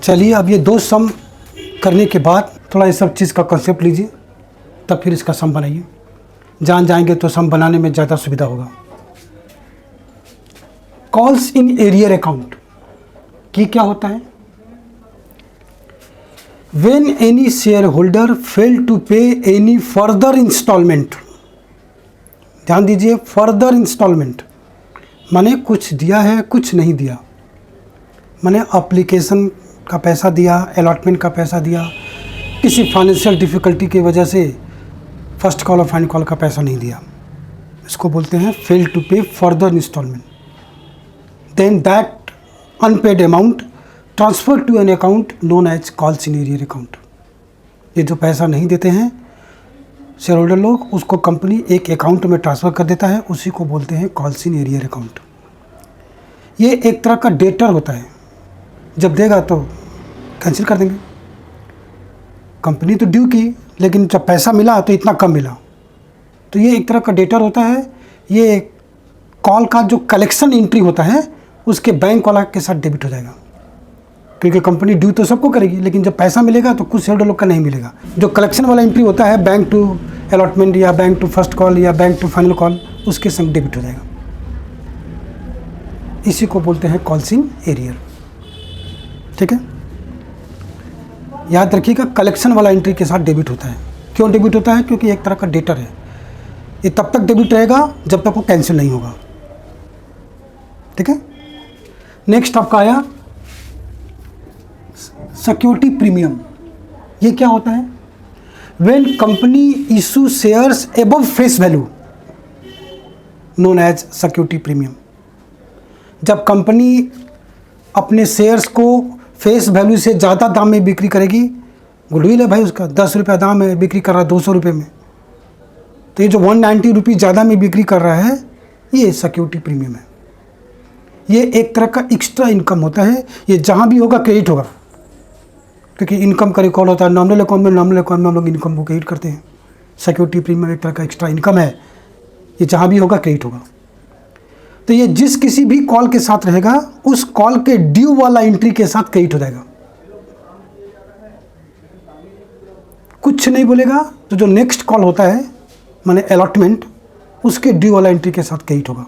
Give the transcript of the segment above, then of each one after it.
चलिए अब ये दो सम करने के बाद थोड़ा ये सब चीज़ का कंसेप्ट लीजिए, तब फिर इसका सम बनाइए। जान जाएंगे तो सम बनाने में ज़्यादा सुविधा होगा। कॉल्स इन एरियर अकाउंट की क्या होता है? When any share holder fail to pay any further instalment, ध्यान दीजिए, फर्दर इंस्टॉलमेंट माने कुछ दिया है कुछ नहीं दिया, माने एप्लीकेशन का पैसा दिया, अलॉटमेंट का पैसा दिया, किसी फाइनेंशियल डिफ़िकल्टी की वजह से फर्स्ट कॉल और फाइनल कॉल का पैसा नहीं दिया, इसको बोलते हैं fail to pay further instalment. Then that unpaid amount transfer to an account known as calls in arrear account. ये जो पैसा नहीं देते हैं शेयर होल्डर लोग, उसको कंपनी एक अकाउंट में ट्रांसफ़र कर देता है, उसी को बोलते हैं कॉल्स इन एरियर अकाउंट। ये एक तरह का डेटर होता है, जब देगा तो कैंसिल कर देंगे। कंपनी तो ड्यू की, लेकिन जब पैसा मिला तो इतना कम मिला, तो ये एक तरह का डेटर होता है। ये कॉल का जो कलेक्शन एंट्री होता है उसके बैंक वाला के साथ डेबिट हो जाएगा, क्योंकि कंपनी ड्यू तो सबको करेगी, लेकिन जब पैसा मिलेगा तो कुछ शेयर होल्डर लोग का नहीं मिलेगा। जो कलेक्शन वाला एंट्री होता है बैंक टू अलॉटमेंट या बैंक टू फर्स्ट कॉल या बैंक टू फाइनल कॉल, उसके संग डेबिट हो जाएगा। इसी को बोलते हैं कॉल्स इन एरियर। ठीक है, याद रखिएगा, कलेक्शन वाला एंट्री के साथ डेबिट होता है। क्यों डेबिट होता है? क्योंकि एक तरह का डेटर है। ये तब तक डेबिट रहेगा जब तक वो कैंसिल नहीं होगा। ठीक है, नेक्स्ट आपका आया सिक्योरिटी प्रीमियम। ये क्या होता है? When company issue shares above face value known as security premium. जब कंपनी अपने शेयर्स को फेस वैल्यू से ज़्यादा दाम में बिक्री करेगी, गुडविल है भाई उसका, 10 रुपये दाम है, बिक्री कर रहा है 200 रुपये में, तो ये जो 190 रुपये ज़्यादा में बिक्री कर रहा है, ये सिक्योरिटी प्रीमियम है। ये एक तरह का एक्स्ट्रा इनकम होता है। ये जहाँ भी होगा क्रेडिट होगा, क्योंकि इनकम का रिकॉर्ड होता है नॉमिनल अकाउंट में। नॉमिनल अकाउंट में हम लोग इनकम को क्रेडिट करते हैं। सिक्योरिटी प्रीमियम एक तरह का एक्स्ट्रा इनकम है, ये जहाँ भी होगा क्रेडिट होगा। तो ये जिस किसी भी कॉल के साथ रहेगा, उस कॉल के ड्यू वाला एंट्री के साथ क्रेडिट हो जाएगा। कुछ नहीं बोलेगा तो जो नेक्स्ट कॉल होता है माने अलॉटमेंट, उसके ड्यू वाला एंट्री के साथ क्रेडिट होगा।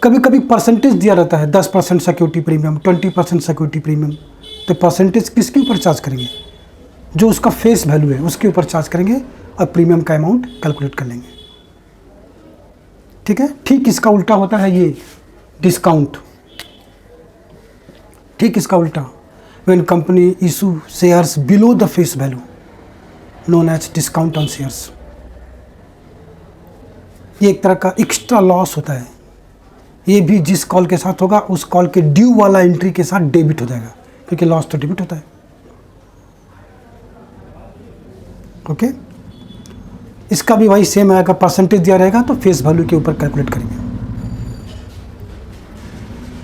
कभी कभी परसेंटेज दिया रहता है, 10% सिक्योरिटी प्रीमियम, 20% सिक्योरिटी प्रीमियम। तो परसेंटेज किसके ऊपर चार्ज करेंगे? जो उसका फेस वैल्यू है उसके ऊपर चार्ज करेंगे और प्रीमियम का अमाउंट कैलकुलेट कर लेंगे। ठीक है, ठीक इसका उल्टा होता है ये डिस्काउंट। ठीक इसका उल्टा, when company issue shares below the face value known as discount on shares. ये एक तरह का एक्स्ट्रा लॉस होता है। ये भी जिस कॉल के साथ होगा उस कॉल के ड्यू वाला एंट्री के साथ डेबिट हो जाएगा, क्योंकि लॉस तो डेबिट होता है। ओके, इसका भी वही सेम आएगा, परसेंटेज दिया रहेगा तो फेस वैल्यू के ऊपर कैलकुलेट करेंगे।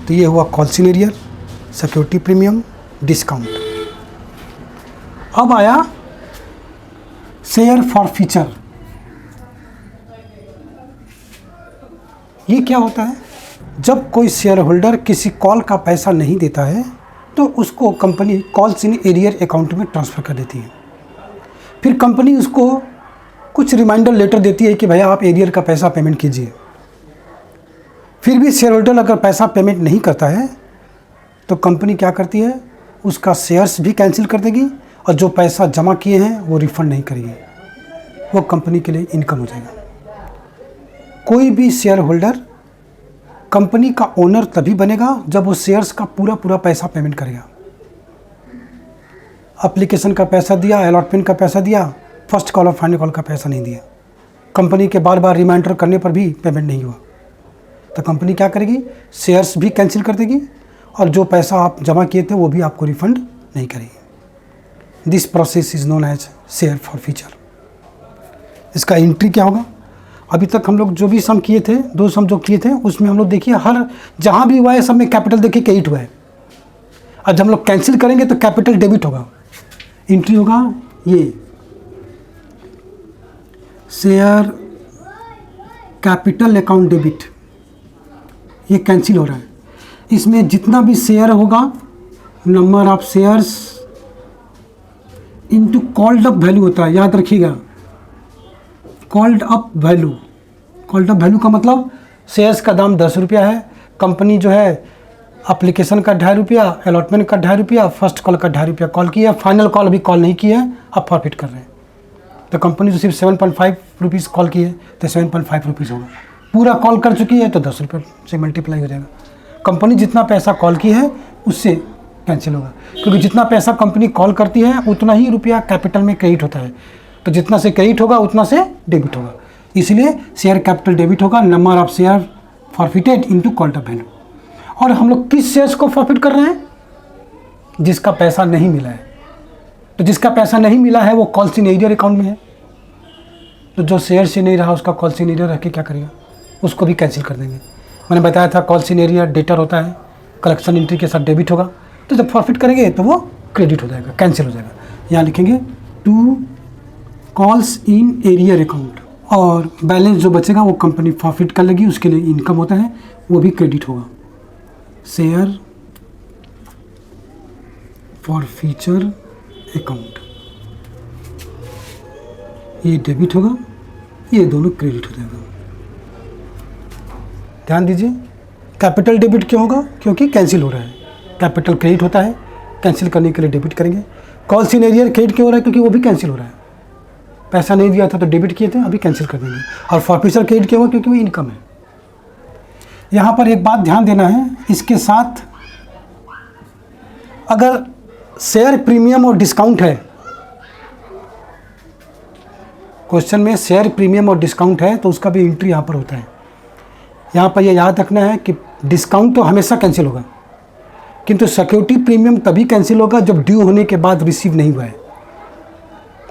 तो ये हुआ calls in arrear, security premium, discount. अब आया शेयर फॉरफीचर। ये क्या होता है? जब कोई शेयर होल्डर किसी कॉल का पैसा नहीं देता है तो उसको company calls in arrear account में ट्रांसफ़र कर देती है। फिर कंपनी उसको कुछ रिमाइंडर लेटर देती है कि भैया आप एरियर का पैसा पेमेंट कीजिए। फिर भी शेयर होल्डर अगर पैसा पेमेंट नहीं करता है तो कंपनी क्या करती है, उसका शेयर्स भी कैंसिल कर देगी और जो पैसा जमा किए हैं वो रिफंड नहीं करेगी। वो कंपनी के लिए इनकम हो जाएगा। कोई भी शेयर होल्डर कंपनी का ओनर तभी बनेगा जब वो शेयर्स का पूरा पैसा पेमेंट करेगा। एप्लीकेशन का पैसा दिया, अलॉटमेंट का पैसा दिया, फर्स्ट कॉल और फाइनल कॉल का पैसा नहीं दिया, कंपनी के बार बार रिमाइंडर करने पर भी पेमेंट नहीं हुआ, तो कंपनी क्या करेगी, शेयर्स भी कैंसिल कर देगी और जो पैसा आप जमा किए थे वो भी आपको रिफंड नहीं करेगी। This process is known as share forfeiture. इसका एंट्री क्या होगा? अभी तक हम लोग जो भी सम किए थे, 2 सम जो किए थे, उसमें हम लोग देखिए हर जहाँ भी हुआ है सब में कैपिटल देखिए क्रेडिट हुआ है। और जब हम लोग कैंसिल करेंगे तो कैपिटल डेबिट होगा। एंट्री होगा ये शेयर कैपिटल अकाउंट डेबिट, ये कैंसिल हो रहा है। इसमें जितना भी शेयर होगा number of shares into called up value होता है, याद रखिएगा। Called up value, called up value का मतलब शेयर्स का दाम 10 रुपया है, कंपनी जो है एप्लीकेशन का 2.5 रुपया, अलॉटमेंट का 2.5 रुपया, फर्स्ट कॉल का 2.5 रुपया कॉल किया, फाइनल कॉल अभी कॉल नहीं किया है, अब फॉरफिट कर रहे हैं। तो कंपनी जो सिर्फ 7.5 रुपीज़ कॉल की है तो 7.5 रुपीज़ होगा। पूरा कॉल कर चुकी है तो 10 रुपये से मल्टीप्लाई हो जाएगा। कंपनी जितना पैसा कॉल की है उससे कैंसिल होगा, क्योंकि जितना पैसा कंपनी कॉल करती है उतना ही रुपया कैपिटल में क्रेडिट होता है। तो जितना से क्रेडिट होगा उतना से डेबिट होगा, इसलिए शेयर कैपिटल डेबिट होगा। Number of share forfeited into called up value. और हम लोग किस शेयर्स को फॉरफिट कर रहे हैं? जिसका पैसा नहीं मिला है। तो जिसका पैसा नहीं मिला है वो कॉल्स इन एरियर अकाउंट में है। तो जो शेयर से नहीं रहा उसका कॉल्स इन एरियर रख के क्या करेगा? उसको भी कैंसिल कर देंगे। मैंने बताया था कॉल्स इन एरियर डेटर होता है, कलेक्शन एंट्री के साथ डेबिट होगा, तो जब फॉरफिट करेंगे तो वो क्रेडिट हो जाएगा, कैंसिल हो जाएगा। यहाँ लिखेंगे to calls in arrear account, और बैलेंस जो बचेगा वो कंपनी फॉरफिट कर लेगी, उसके लिए इनकम होता है, वो भी क्रेडिट होगा। शेयर फॉर फ्यूचर अकाउंट, ये डेबिट होगा, ये दोनों क्रेडिट हो जाएगा। ध्यान दीजिए, कैपिटल डेबिट क्यों होगा? क्योंकि कैंसिल हो रहा है। कैपिटल क्रेडिट होता है, कैंसिल करने के लिए डेबिट करेंगे। कॉल्स इन एरियर क्रेडिट क्यों हो रहा है? क्योंकि वो भी कैंसिल हो रहा है। पैसा नहीं दिया था तो डेबिट किए थे, अभी कैंसिल कर देंगे। और फॉरफिचर क्रेडिट क्यों होगा? क्योंकि वो इनकम है। यहाँ पर एक बात ध्यान देना है, इसके साथ अगर शेयर प्रीमियम और डिस्काउंट है, क्वेश्चन में शेयर प्रीमियम और डिस्काउंट है तो उसका भी एंट्री यहाँ पर होता है। यहाँ पर यह याद रखना है कि डिस्काउंट तो हमेशा कैंसिल होगा, किंतु सिक्योरिटी प्रीमियम तभी कैंसिल होगा जब ड्यू होने के बाद रिसीव नहीं हुआ है।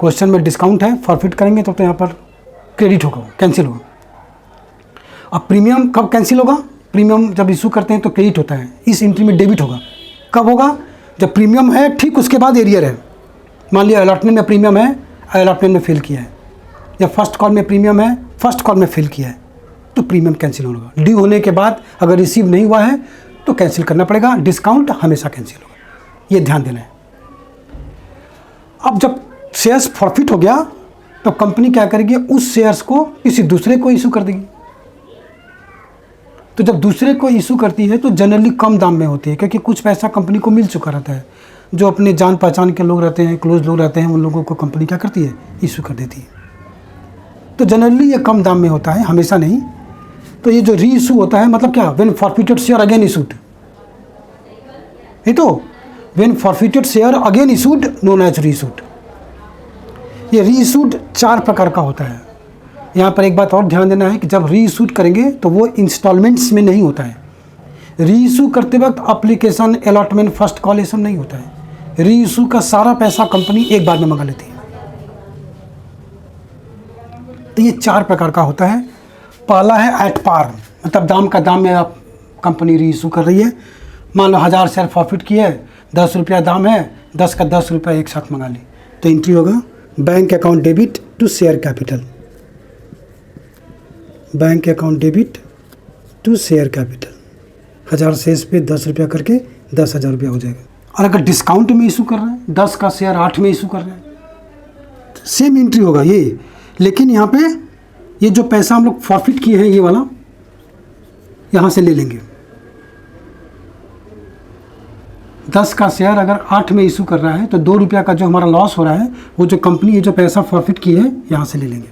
क्वेश्चन में डिस्काउंट है, फॉरफिट करेंगे तो यहाँ पर क्रेडिट होगा, कैंसिल होगा। अब प्रीमियम कब कैंसिल होगा? प्रीमियम जब इशू करते हैं तो क्रेडिट होता है, इस एंट्री में डेबिट होगा। कब होगा? जब प्रीमियम है ठीक उसके बाद एरियर है। मान लिया अलॉटमेंट में प्रीमियम है, अलॉटमेंट में फेल किया है, या फर्स्ट कॉल में प्रीमियम है, फर्स्ट कॉल में फेल किया है, तो प्रीमियम कैंसिल होगा। ड्यू होने के बाद अगर रिसीव नहीं हुआ है तो कैंसिल करना पड़ेगा। डिस्काउंट हमेशा कैंसिल होगा, ये ध्यान देना है। अब जब शेयर्स फॉरफिट हो गया तो कंपनी क्या करेगी? उस शेयर्स को किसी दूसरे को इशू कर देगी। तो जब दूसरे को इशू करती है तो जनरली कम दाम में होती है, क्योंकि कुछ पैसा कंपनी को मिल चुका रहता है। जो अपने जान पहचान के लोग रहते हैं, क्लोज लोग रहते हैं, उन लोगों को कंपनी क्या करती है? इशू कर देती है। तो जनरली ये कम दाम में होता है, हमेशा नहीं। तो ये जो री इशू होता है मतलब क्या? When forfeited share again issued, ये तो when forfeited share again issued known as reissued. ये री इशूड 4 प्रकार का होता है। यहाँ पर एक बात और ध्यान देना है कि जब री इशूड करेंगे तो वो इंस्टॉलमेंट्स में नहीं होता है। री इशू करते वक्त एप्लीकेशन, अलॉटमेंट, फर्स्ट कॉल ये सब नहीं होता है। री इशू का सारा पैसा कंपनी एक बार में मंगा लेती है। तो ये 4 प्रकार का होता है। पहला है एट पार, मतलब दाम का दाम में आप कंपनी री इशू कर रही है। मान लो 1000 शेयर प्रॉफिट की है, 10 रुपया दाम है, 10 का 10 रुपया एक साथ मंगा ली, तो एंट्री होगा bank account debit to share capital. Bank account debit to share capital, 1000 shares पे 10 रुपया करके 10,000 रुपया हो जाएगा। और अगर डिस्काउंट में इशू कर रहे हैं, 10 का शेयर 8 में इशू कर रहे हैं, सेम एंट्री होगा ये। लेकिन यहाँ पे ये जो पैसा हम लोग फॉरफिट किए हैं, ये वाला यहाँ से ले लेंगे। 10 का शेयर अगर 8 में इशू कर रहा है तो 2 रुपया का जो हमारा लॉस हो रहा है, वो जो कंपनी ये जो पैसा प्रॉफिट की है यहाँ से ले लेंगे।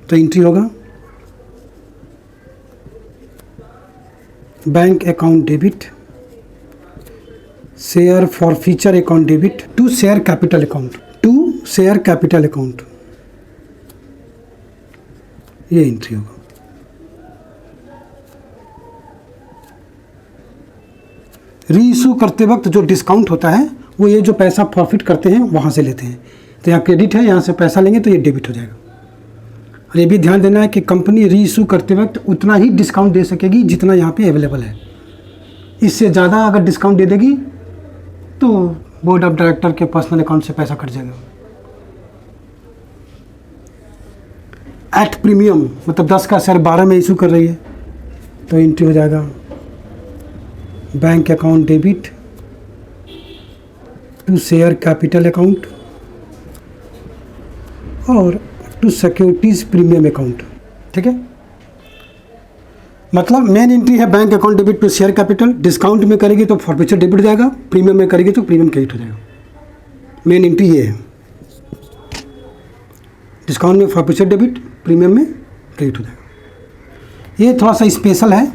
तो एंट्री होगा bank account debit share forfeiture account debit to share capital account, to share capital account, ये एंट्री होगा। री इशू करते वक्त जो डिस्काउंट होता है वो ये जो पैसा प्रॉफिट करते हैं वहाँ से लेते हैं। तो यहाँ क्रेडिट है, यहाँ से पैसा लेंगे तो ये डेबिट हो जाएगा। और ये भी ध्यान देना है कि कंपनी री इशू करते वक्त उतना ही डिस्काउंट दे सकेगी जितना यहाँ पे अवेलेबल है। इससे ज़्यादा अगर डिस्काउंट दे देगी तो बोर्ड ऑफ डायरेक्टर के पर्सनल अकाउंट से पैसा कट जाएगा। एट प्रीमियम मतलब 10 का शेयर 12 में इशू कर रही है, तो एंट्री हो जाएगा bank account debit to share capital account और टू सिक्योरिटीज़ प्रीमियम अकाउंट। ठीक है, मतलब मेन एंट्री है bank account debit to share capital, discount में करेगी तो फॉरफीचर डेबिट हो जाएगा, प्रीमियम में करेगी तो प्रीमियम क्रेडिट हो जाएगा। मेन एंट्री ये है, डिस्काउंट में फॉरफीचर डेबिट, प्रीमियम में क्रेडिट हो जाएगा। ये थोड़ा सा स्पेशल है,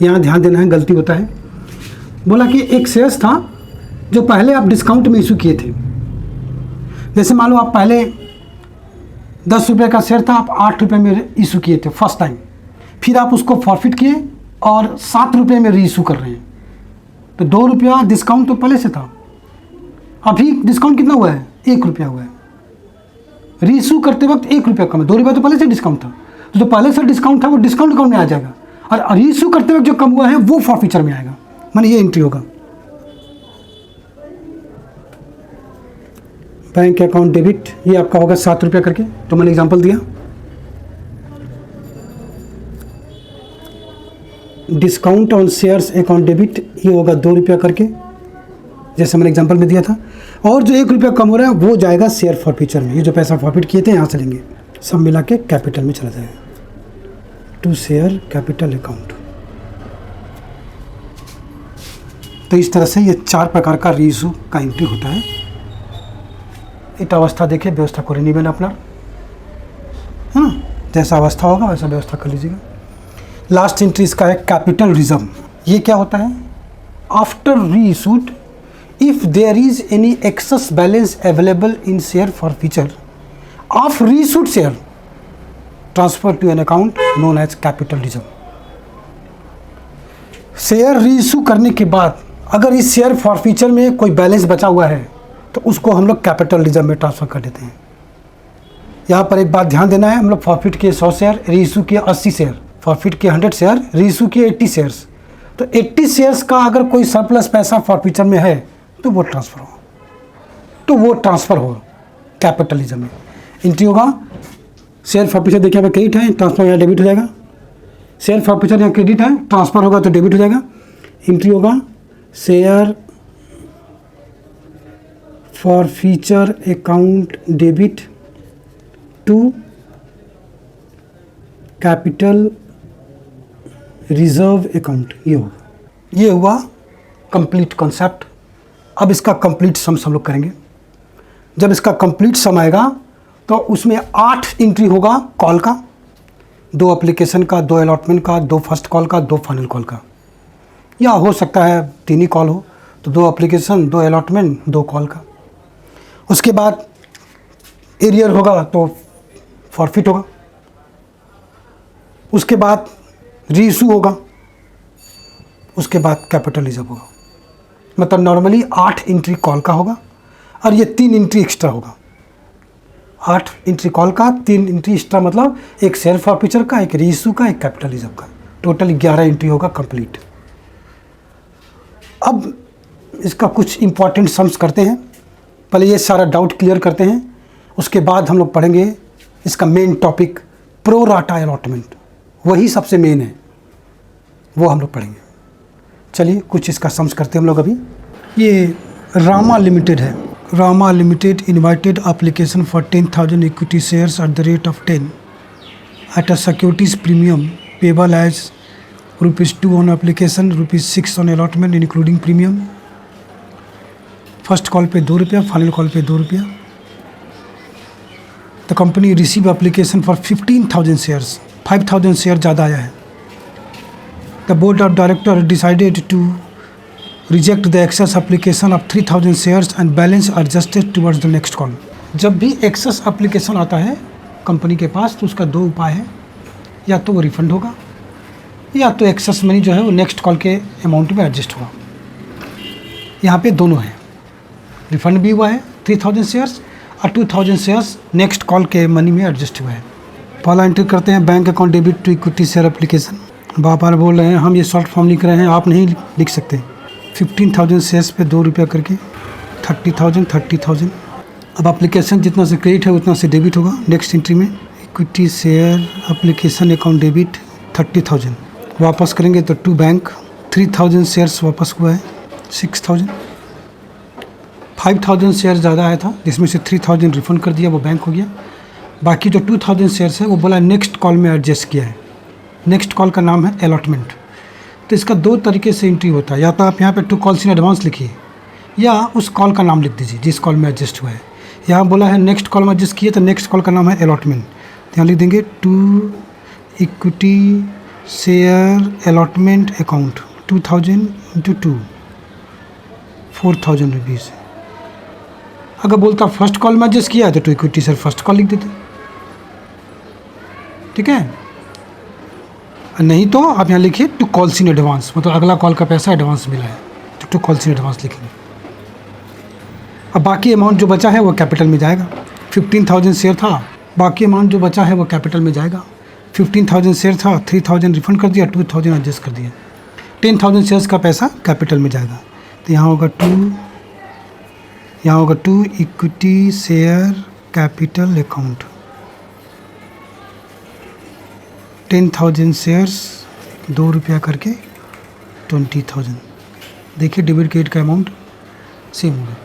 यहाँ ध्यान देना है, गलती होता है। बोला कि एक शेयर्स था जो पहले आप डिस्काउंट में इशू किए थे। जैसे मान लो आप पहले 10 रुपये का शेयर था, आप 8 रुपये में इशू किए थे फर्स्ट टाइम, फिर आप उसको फॉरफिट किए और 7 रुपये में री इशू कर रहे हैं, तो 2 रुपया डिस्काउंट तो पहले से था। अभी डिस्काउंट कितना हुआ है? 1 रुपया हुआ है। री इशू करते वक्त 1 रुपया कम है, 2 रुपया तो पहले से डिस्काउंट था, तो जो पहले से डिस्काउंट था वो डिस्काउंट अकाउंट में आ जाएगा, और री इशू करते वक्त जो कम हुआ है वो फॉरफीचर में आएगा, माने ये एंट्री होगा। बैंक अकाउंट डेबिट ये आपका होगा 7 रुपया करके, तो मैंने एग्जांपल दिया। Discount on shares account debit ये होगा 2 रुपया करके, जैसे मैंने एग्जांपल में दिया था। और जो 1 रुपया कम हो रहा है वो जाएगा शेयर फॉरफीचर में, ये जो पैसा फॉरफिट किए थे यहाँ से लेंगे, सब मिला के कैपिटल में चला जाएगा, टू शेयर कैपिटल अकाउंट। तो इस तरह से ये 4 प्रकार का री इशू का एंट्री होता है। एक अवस्था देखिए, व्यवस्था को रिन्यूएबल अपना है ना, जैसा अवस्था होगा वैसा व्यवस्था कर लीजिएगा। लास्ट एंट्री इसका है कैपिटल रिजर्व। ये क्या होता है? After reissued if there is any excess balance available in share forfeiture of reissued share transfer to an account known as capital reserve. Share reissue करने के बाद अगर इस शेयर फॉरफीचर में कोई बैलेंस बचा हुआ है तो उसको हम लोग कैपिटल रिजर्व में ट्रांसफ़र कर देते हैं। यहाँ पर एक बात ध्यान देना है, हम लोग फॉरफिट किए 100 शेयर, री इशू किए 80 शेयर, फॉरफिट किए 100 शेयर, री इशू किए 80 शेयर्स, तो 80 शेयर्स का अगर कोई सरप्लस पैसा फॉरफीचर में है तो वो ट्रांसफ़र हो कैपिटल रिजर्व में। एंट्री होगा शेयर फॉरफीचर, देखिए यहाँ पर क्रेडिट है, ट्रांसफर यहाँ डेबिट हो जाएगा। शेयर फॉरफीचर यहाँ क्रेडिट है, ट्रांसफ़र होगा तो डेबिट हो जाएगा। एंट्री होगा share forfeiture account debit to capital reserve account, ये हुआ कंप्लीट कॉन्सेप्ट। अब इसका कंप्लीट सम हम लोग करेंगे। जब इसका कंप्लीट सम आएगा तो उसमें 8 एंट्री होगा कॉल का, 2 एप्लीकेशन का, 2 अलॉटमेंट का, 2 फर्स्ट कॉल का, 2 फाइनल कॉल का, या हो सकता है 3 ही कॉल हो, तो 2 एप्लीकेशन, 2 अलॉटमेंट, 2 कॉल का। उसके बाद एरियर होगा तो फॉरफिट होगा, उसके बाद री इशू होगा, उसके बाद कैपिटल रिजर्व होगा। मतलब नॉर्मली 8 एंट्री कॉल का होगा और ये 3 एंट्री एक्स्ट्रा होगा। 8 एंट्री कॉल का, 3 एंट्री एक्स्ट्रा, मतलब एक शेयर फॉरफीचर का, एक री इशू का, एक कैपिटल रिजर्व का, टोटल 11 एंट्री होगा कंप्लीट। अब इसका कुछ इंपॉर्टेंट सम्स करते हैं, पहले ये सारा डाउट क्लियर करते हैं, उसके बाद हम लोग पढ़ेंगे इसका main topic pro rata allotment, वही सबसे मेन है, वो हम लोग पढ़ेंगे। चलिए कुछ इसका सम्स करते हैं हम लोग। अभी ये रामा लिमिटेड है। Rama limited invited application for 10,000 equity shares at the rate of 10 at a securities premium payable as ₹2 on application, ₹6 on allotment including premium. First call पे 2 रुपया, फाइनल कॉल पे 2 रुपया। The company receive application for 15,000 shares, 5,000 share ज़्यादा आया है। The board of director decided to reject the excess application of 3,000 shares and balance adjusted towards the next call. जब भी excess application आता है कंपनी के पास तो उसका 2 उपाय है, या तो वो रिफंड होगा या तो एक्सेस मनी जो है वो नेक्स्ट कॉल के अमाउंट में एडजस्ट होगा। यहाँ पे दोनों है, रिफंड भी हुआ है 3,000 शेयर्स और 2,000 शेयर्स नेक्स्ट कॉल के मनी में एडजस्ट हुआ है। पहला एंट्री करते हैं bank account debit to equity share application. बार बोल रहे हैं हम ये शॉर्ट फॉर्म लिख रहे हैं, आप नहीं लिख सकते। 15,000 शेयर्स पे 2 रुपया करके 30,000। अब एप्लीकेशन जितना से क्रेडिट है उतना से डेबिट होगा। नेक्स्ट एंट्री में equity share application account debit 30,000 वापस करेंगे तो टू बैंक 3,000 शेयर्स वापस हुआ है 6,000। 5000 शेयर ज़्यादा आया था, जिसमें से 3000 रिफंड कर दिया, वो बैंक हो गया। बाकी जो 2000 शेयर्स है वो बोला नेक्स्ट कॉल में एडजस्ट किया है। नेक्स्ट कॉल का नाम है अलॉटमेंट। तो इसका 2 तरीके से एंट्री होता है, या तो आप यहाँ पे 2 कॉल्स इन एडवांस लिखिए या उस कॉल का नाम लिख दीजिए जिस कॉल में एडजस्ट हुआ है। यहाँ बोला है नेक्स्ट कॉल में एडजस्ट किए, तो नेक्स्ट कॉल का नाम है अलॉटमेंट। तो यहाँ लिख देंगे 2 equity share allotment account 2000 × 2 4000 rupees. अगर बोलता फर्स्ट कॉल में एडजस्ट किया है तो 2 इक्विटी शेयर फर्स्ट कॉल लिख देते, ठीक है। नहीं तो आप यहाँ लिखिए 2 कॉल्स इन एडवांस, मतलब अगला कॉल का पैसा एडवांस मिला है तो 2 कॉल्स इन एडवांस लिखेंगे। अब बाकी अमाउंट जो बचा है वो कैपिटल में जाएगा। 15000 शेयर था, बाकी अमाउंट जो बचा है वो कैपिटल में जाएगा। 15000 शेयर था, 3000 रिफंड कर दिया, 2000 एडजस्ट कर दिया, 10000 शेयर्स का पैसा कैपिटल में जाएगा। तो यहाँ होगा 2 equity share capital account. 10,000 shares, 2 रुपया करके 20,000। देखिए डेबिट क्रेडिट का अमाउंट सेम होगा।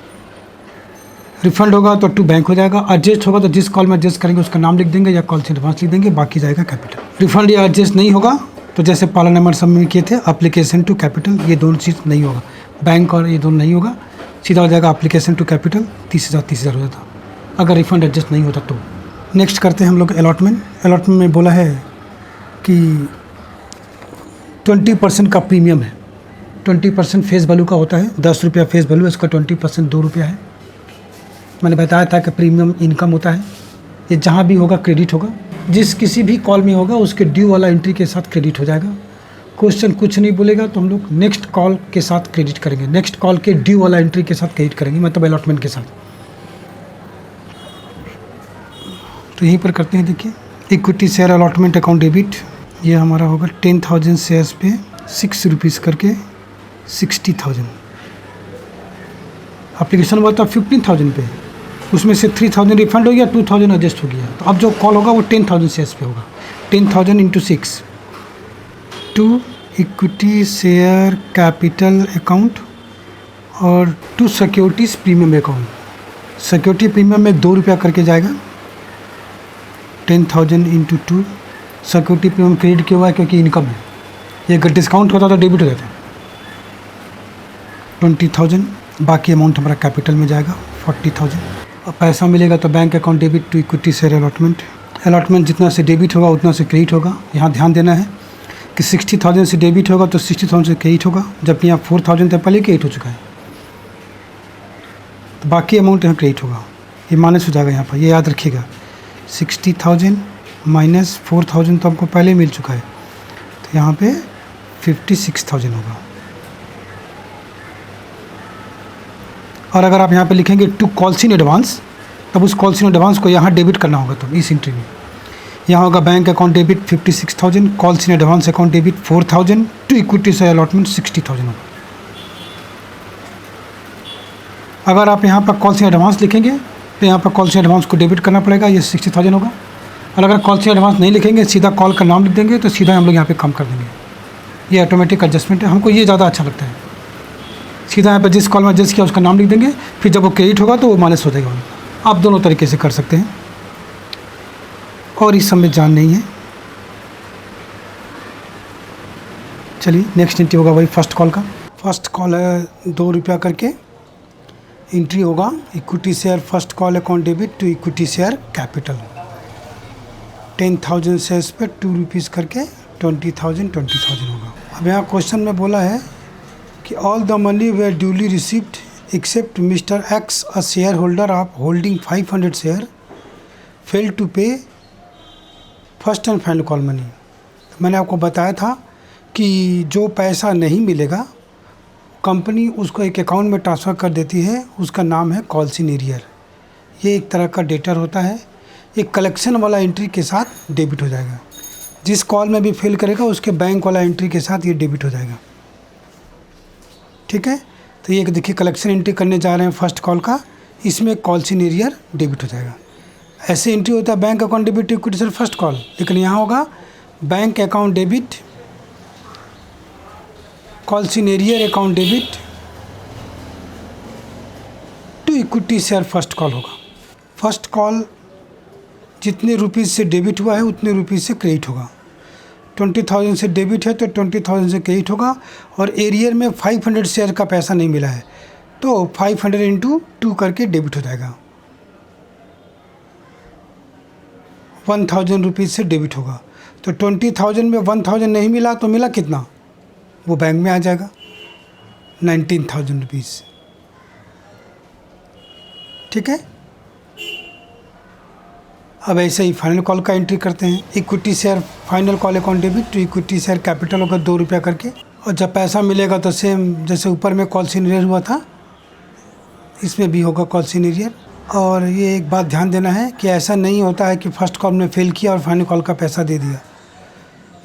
रिफंड होगा तो 2 बैंक हो जाएगा, एडजस्ट होगा तो जिस कॉल में एडजस्ट करेंगे उसका नाम लिख देंगे या कॉल से एडवांस लिख देंगे, बाकी जाएगा कैपिटल। रिफंड या एडजस्ट नहीं होगा तो जैसे पहला नंबर सबमिट किए थे एप्लीकेशन टू कैपिटल, ये दोनों चीज़ नहीं होगा, बैंक और ये दोनों नहीं होगा, सीधा हो जाएगा एप्लीकेशन टू कैपिटल, 30,000 हो जाता अगर रिफंड एडजस्ट नहीं होता तो। नेक्स्ट करते हैं हम लोग अलॉटमेंट। अलॉटमेंट में बोला है कि 20% का प्रीमियम है। 20% फेस वैल्यू का होता है, 10 रुपया फेस वैल्यू है, इसका 20% 2 रुपया है। मैंने बताया था कि प्रीमियम इनकम होता है, ये जहाँ भी होगा क्रेडिट होगा, जिस किसी भी कॉल में होगा उसके ड्यू वाला एंट्री के साथ क्रेडिट हो जाएगा। क्वेश्चन कुछ नहीं बोलेगा तो हम लोग नेक्स्ट कॉल के साथ क्रेडिट करेंगे, नेक्स्ट कॉल के ड्यू वाला एंट्री के साथ क्रेडिट करेंगे, मतलब अलॉटमेंट के साथ। तो यहीं पर करते हैं, देखिए equity share allotment account debit, ये हमारा होगा 10,000 शेयर्स पे 6 रुपीज़ करके 60,000। एप्लीकेशन हुआ था 15,000 पे, उसमें से 3,000 रिफंड हो गया, 2,000 एडजस्ट हो गया। तो अब जो कॉल होगा वो 10,000 शेयर्स पे होगा। 10,000 × 6, 2 इक्विटी शेयर कैपिटल अकाउंट और 2 securities premium account. Security premium में 2 रुपया करके जाएगा। 10,000 × 2, सिक्योरिटी प्रीमियम क्रेडिट क्यों हुआ है? क्योंकि इनकम है, ये अगर डिस्काउंट होता तो डेबिट हो जाता। 20,000, बाकी अमाउंट हमारा कैपिटल में जाएगा 40,000। अब पैसा मिलेगा तो bank account debit to equity share allotment. Allotment जितना से डेबिट होगा उतना से क्रेडिट होगा। यहाँ ध्यान देना है कि 60,000 से डेबिट होगा तो 60,000 से क्रेडिट होगा, जबकि यहाँ 4,000 तक पहले क्रेडिट हो चुका है, तो बाकी अमाउंट यहाँ क्रेडिट होगा, ये माइनस हो जाएगा यहाँ पर, ये याद रखिएगा। 60,000 माइनस 4,000 तो हमको पहले मिल चुका है, तो यहाँ पे 56,000 होगा। और अगर आप यहाँ पे लिखेंगे 2 कॉल्स इन एडवांस, तब उस कॉल्स इन एडवांस को यहाँ डेबिट करना होगा। तो इस एंट्री में यहाँ होगा bank account debit 56,000, calls in advance account debit 4,000, to equity share allotment 60,000 होगा। अगर आप यहाँ पर कॉल्स इन एडवांस लिखेंगे तो यहाँ पर कॉल्स इन एडवांस को डेबिट करना पड़ेगा, ये 60,000 होगा। और अगर कॉल्स इन एडवांस नहीं लिखेंगे, सीधा कॉल का नाम लिख देंगे, तो सीधा हम लोग यहाँ पे कम कर देंगे। ये ऑटोमेटिक एडजस्टमेंट है, हमको ये ज़्यादा अच्छा लगता है। सीधा यहाँ पर जिस कॉल में एडजस्ट किया उसका नाम लिख देंगे, फिर जब वो क्रेडिट होगा तो वो माइनस हो जाएगा। आप दोनों तरीके से कर सकते हैं और इस सब में जान नहीं है। चलिए नेक्स्ट एंट्री होगा वही फर्स्ट कॉल का। फर्स्ट कॉल है 2 रुपया करके, एंट्री होगा equity share first call account debit to equity share capital. 10,000 shares पे 2 रुपीज़ करके 20,000 होगा। अब यहाँ क्वेश्चन में बोला है कि all the money were duly received except mister X a share holder of holding 500 share fail to pay first and final call money. मैंने आपको बताया था कि जो पैसा नहीं मिलेगा कंपनी उसको एक अकाउंट में ट्रांसफ़र कर देती है, उसका नाम है कॉल्स इन एरियर। ये एक तरह का डेटर होता है, एक कलेक्शन वाला एंट्री के साथ डेबिट हो जाएगा। जिस कॉल में भी फेल करेगा उसके बैंक वाला एंट्री के साथ ये डेबिट हो जाएगा, ठीक है। तो ये देखिए कलेक्शन एंट्री करने जा रहे हैं फर्स्ट कॉल का, इसमें कॉल्स इन एरियर डेबिट हो जाएगा। ऐसे एंट्री होता है bank account debit equity share first call, लेकिन यहाँ होगा bank account debit calls in arrear account debit to equity share first call होगा। फर्स्ट कॉल जितने रुपीज़ से डेबिट हुआ है उतने रुपीज़ से क्रेडिट होगा। 20,000 से डेबिट है तो 20,000 से क्रेडिट होगा, और एरियर में 500 शेयर का पैसा नहीं मिला है तो 500 इंटू 2 करके डेबिट हो जाएगा। 1,000 रुपीज़ से डेबिट होगा तो 20,000 में 1,000 नहीं मिला तो मिला कितना, वो बैंक में आ जाएगा 19,000 रुपीज़। ठीक है। अब ऐसे ही फाइनल कॉल का एंट्री करते हैं। Equity share final call account debit to equity share capital होगा 2 रुपया करके, और जब पैसा मिलेगा तो सेम जैसे ऊपर में कॉल सीनियर हुआ था इसमें भी होगा कॉल सीनियर। और ये एक बात ध्यान देना है कि ऐसा नहीं होता है कि फर्स्ट कॉल में फेल किया और फाइनल कॉल का पैसा दे दिया।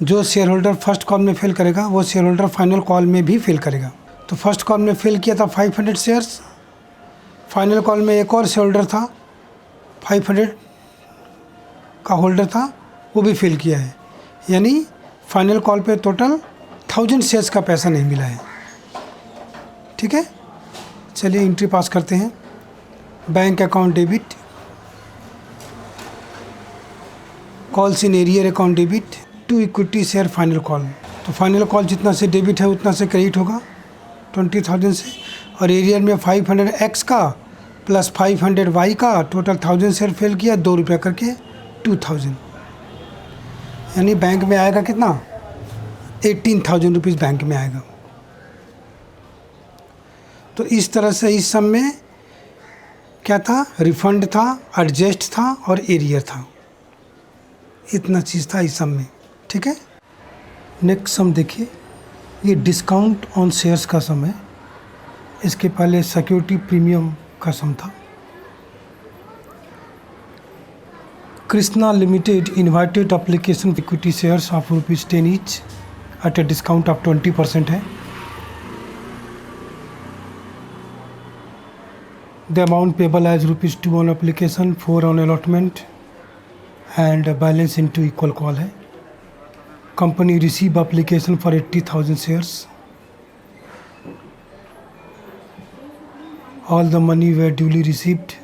जो शेयर होल्डर फर्स्ट कॉल में फेल करेगा वो शेयर होल्डर फाइनल कॉल में भी फेल करेगा। तो फर्स्ट कॉल में फेल किया था 500 शेयर्स, फाइनल कॉल में एक और शेयर होल्डर था 500 का होल्डर था, वो भी फेल किया है, यानी फाइनल कॉल पे टोटल 1000 शेयर्स का पैसा नहीं मिला है। ठीक है। चलिए एंट्री पास करते हैं। Bank account debit, calls in arrear account debit to equity share final call. तो फाइनल कॉल जितना से डेबिट है उतना से क्रेडिट होगा 20,000 से, और एरियर में 500 एक्स का प्लस 500 वाई का, टोटल 1000 शेयर फेल किया 2 रुपया करके 2000, यानी बैंक में आएगा कितना 18,000 रुपीज़ बैंक में आएगा। तो इस तरह से इस सम में क्या था, रिफंड था, एडजस्ट था और एरियर था, इतना चीज़ था इस सम में। ठीक है। नेक्स्ट सम देखिए, ये डिस्काउंट ऑन शेयर्स का सम है। इसके पहले सिक्योरिटी प्रीमियम का सम था। Krishna limited invited application equity shares of ₹10 each eight a discount of 20% है। The amount payable as ₹2 on application, 4 on allotment and balance into equal call है। Company receive application for 80,000 shares. All the money were duly received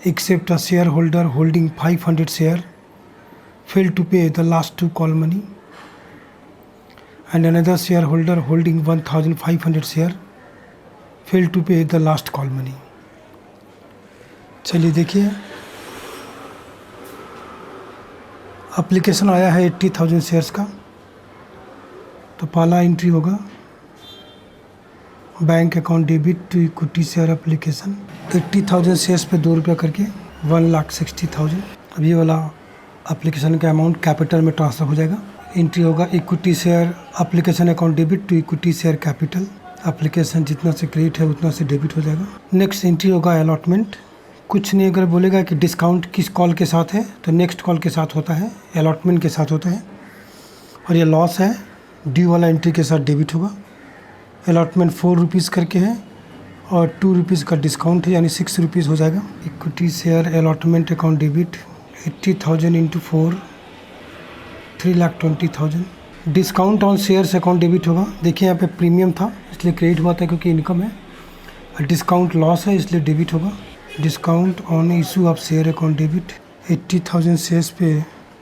except a shareholder holding 500 share failed to pay the last 2 call money, and another shareholder holding 1,500 share failed to pay the last call money। चलिए देखिए, application आया है 80,000 shares का। तो पहला entry होगा bank account debit to equity share application, 80,000 shares पे 2 रुपया करके 1,60,000। अब ये वाला एप्लीकेशन का अमाउंट कैपिटल में ट्रांसफ़र हो जाएगा। एंट्री होगा equity share application account debit to equity share capital, application जितना से क्रेडिट है उतना से डेबिट हो जाएगा। नेक्स्ट एंट्री होगा अलॉटमेंट। कुछ नहीं अगर बोलेगा कि डिस्काउंट किस कॉल के साथ है तो नेक्स्ट कॉल के साथ होता है, अलॉटमेंट के साथ होता है। और ये लॉस है, ड्यू वाला एंट्री के साथ डेबिट होगा। अलॉटमेंट 4 रुपीज़ करके है और 2 रुपीज़ का डिस्काउंट है, यानी 6 रुपीज़ हो जाएगा। Equity share allotment account debit 80,000 into 4 3,20,000। Discount on shares account debit होगा। देखिए यहाँ पे प्रीमियम था इसलिए क्रेडिट हुआ था क्योंकि इनकम है, और डिस्काउंट लॉस है इसलिए डेबिट होगा। Discount on issue of share account debit 80,000 shares पे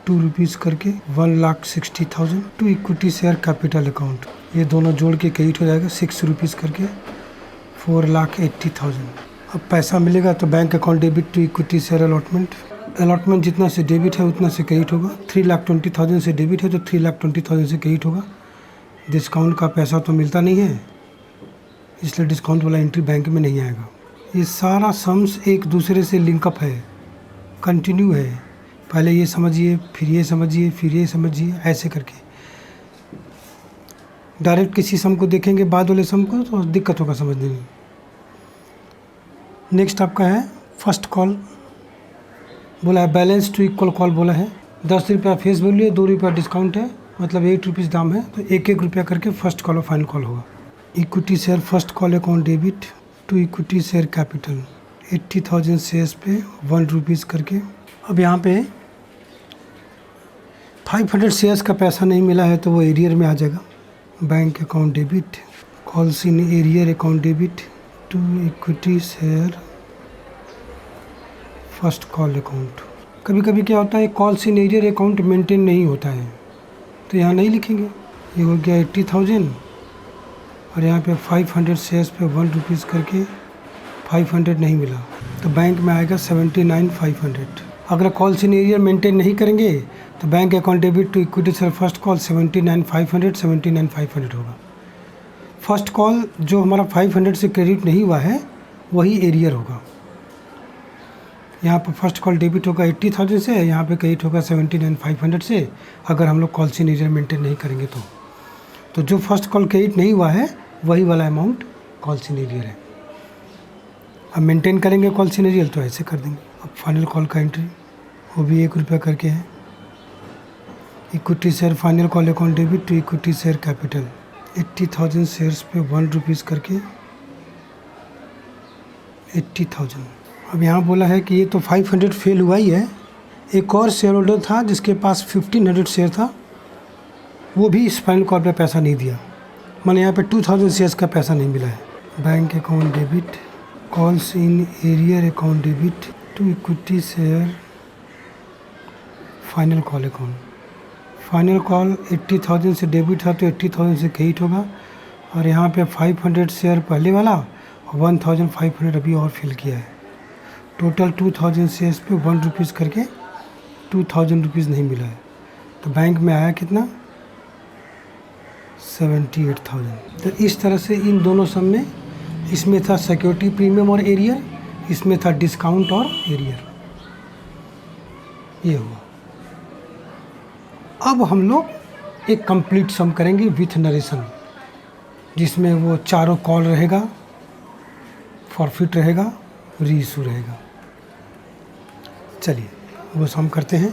2 रुपीज़ करके 1,60,000 to equity share capital account, ये दोनों जोड़ के क्रेडिट हो जाएगा 6 रुपीज़ करके 4,80,000। अब पैसा मिलेगा तो bank account debit to equity share allotment, allotment जितना से डेबिट है उतना से क्रेडिट होगा। 3,20,000 से डेबिट है तो 3,20,000 से क्रेडिट होगा। डिस्काउंट का पैसा तो मिलता नहीं है इसलिए डिस्काउंट वाला एंट्री बैंक में नहीं आएगा। ये सारा सम्स एक दूसरे से लिंकअप है, कंटिन्यू है। पहले ये समझिए, फिर ये समझिए, फिर ये समझिए, ऐसे करके। डायरेक्ट किसी सम को देखेंगे बाद वाले सम को तो दिक्कत होगा समझने में। नेक्स्ट आपका है फर्स्ट कॉल, बोला है बैलेंस टू इक्वल कॉल बोला है। 10 रुपया फेस वैल्यू है, 2 रुपया डिस्काउंट है, मतलब 8 रुपीज़ दाम है, तो 1-1 रुपया करके फर्स्ट कॉल और फाइनल कॉल होगा। Equity share first call account debit to equity share capital 80,000 shares पे 1 रुपीज़ करके। अब यहाँ पे 500 शेयर्स का पैसा नहीं मिला है तो वो एरियर में आ जाएगा। Bank account debit calls in arrear account debit to equity share first call account. कभी कभी क्या होता है, calls in arrear account maintain नहीं होता है, तो यहाँ नहीं लिखेंगे। ये हो गया 80,000 और यहाँ पे 500 शेयर्स पे 1 रुपीज़ करके 500 नहीं मिला, तो बैंक में आएगा 79,500। अगर कॉल्स इन एरियर मेंटेन नहीं करेंगे तो bank account debit to equity share first call 79,500 होगा। फर्स्ट कॉल जो हमारा 500 से क्रेडिट नहीं हुआ है वही एरियर होगा। यहाँ पर फर्स्ट कॉल डेबिट होगा 80,000 से, यहाँ पे क्रेडिट होगा 79,500 से, अगर हम लोग कॉल्स इन एरियर मेंटेन नहीं करेंगे तो जो फर्स्ट कॉल क्रेडिट नहीं हुआ है वही वाला अमाउंट कॉल्स इन एरियर है। अब मेंटेन करेंगे कॉल्स इन एरियर तो ऐसे कर देंगे। अब फाइनल कॉल का एंट्री, वो भी 1 रुपया करके है। Equity share final call account debit to equity share capital, 80,000 shares पे 1 रुपीज़ करके 80,000। अब यहाँ बोला है कि ये तो 500 फेल हुआ ही है। एक और शेयर होल्डर था जिसके पास 1500 शेयर था, वो भी इस फाइनल कॉल पे पैसा नहीं दिया, मैंने यहाँ पे 2000 शेयर्स का पैसा नहीं मिला है। Bank account debit, calls in arrear account debit to equity share final call account. Final call 80,000 से डेबिट था तो 80,000 से क्रेडिट होगा, और यहाँ पे 500 शेयर पहले वाला और 1,500 अभी और फिल किया है। टोटल 2,000 शेयर्स पे 1 रुपीज़ करके 2,000 रुपीज़ नहीं मिला है, तो बैंक में आया कितना, 78,000। तो इस तरह से इन दोनों सम में, इसमें था सिक्योरिटी प्रीमियम और एरियर, इसमें था डिस्काउंट और एरियर, ये हुआ। अब हम लोग एक कंप्लीट सम करेंगे विथ नरेशन, जिसमें वो चारों कॉल रहेगा, फॉरफिट रहेगा, री इशू रहेगा। चलिए वो सम करते हैं।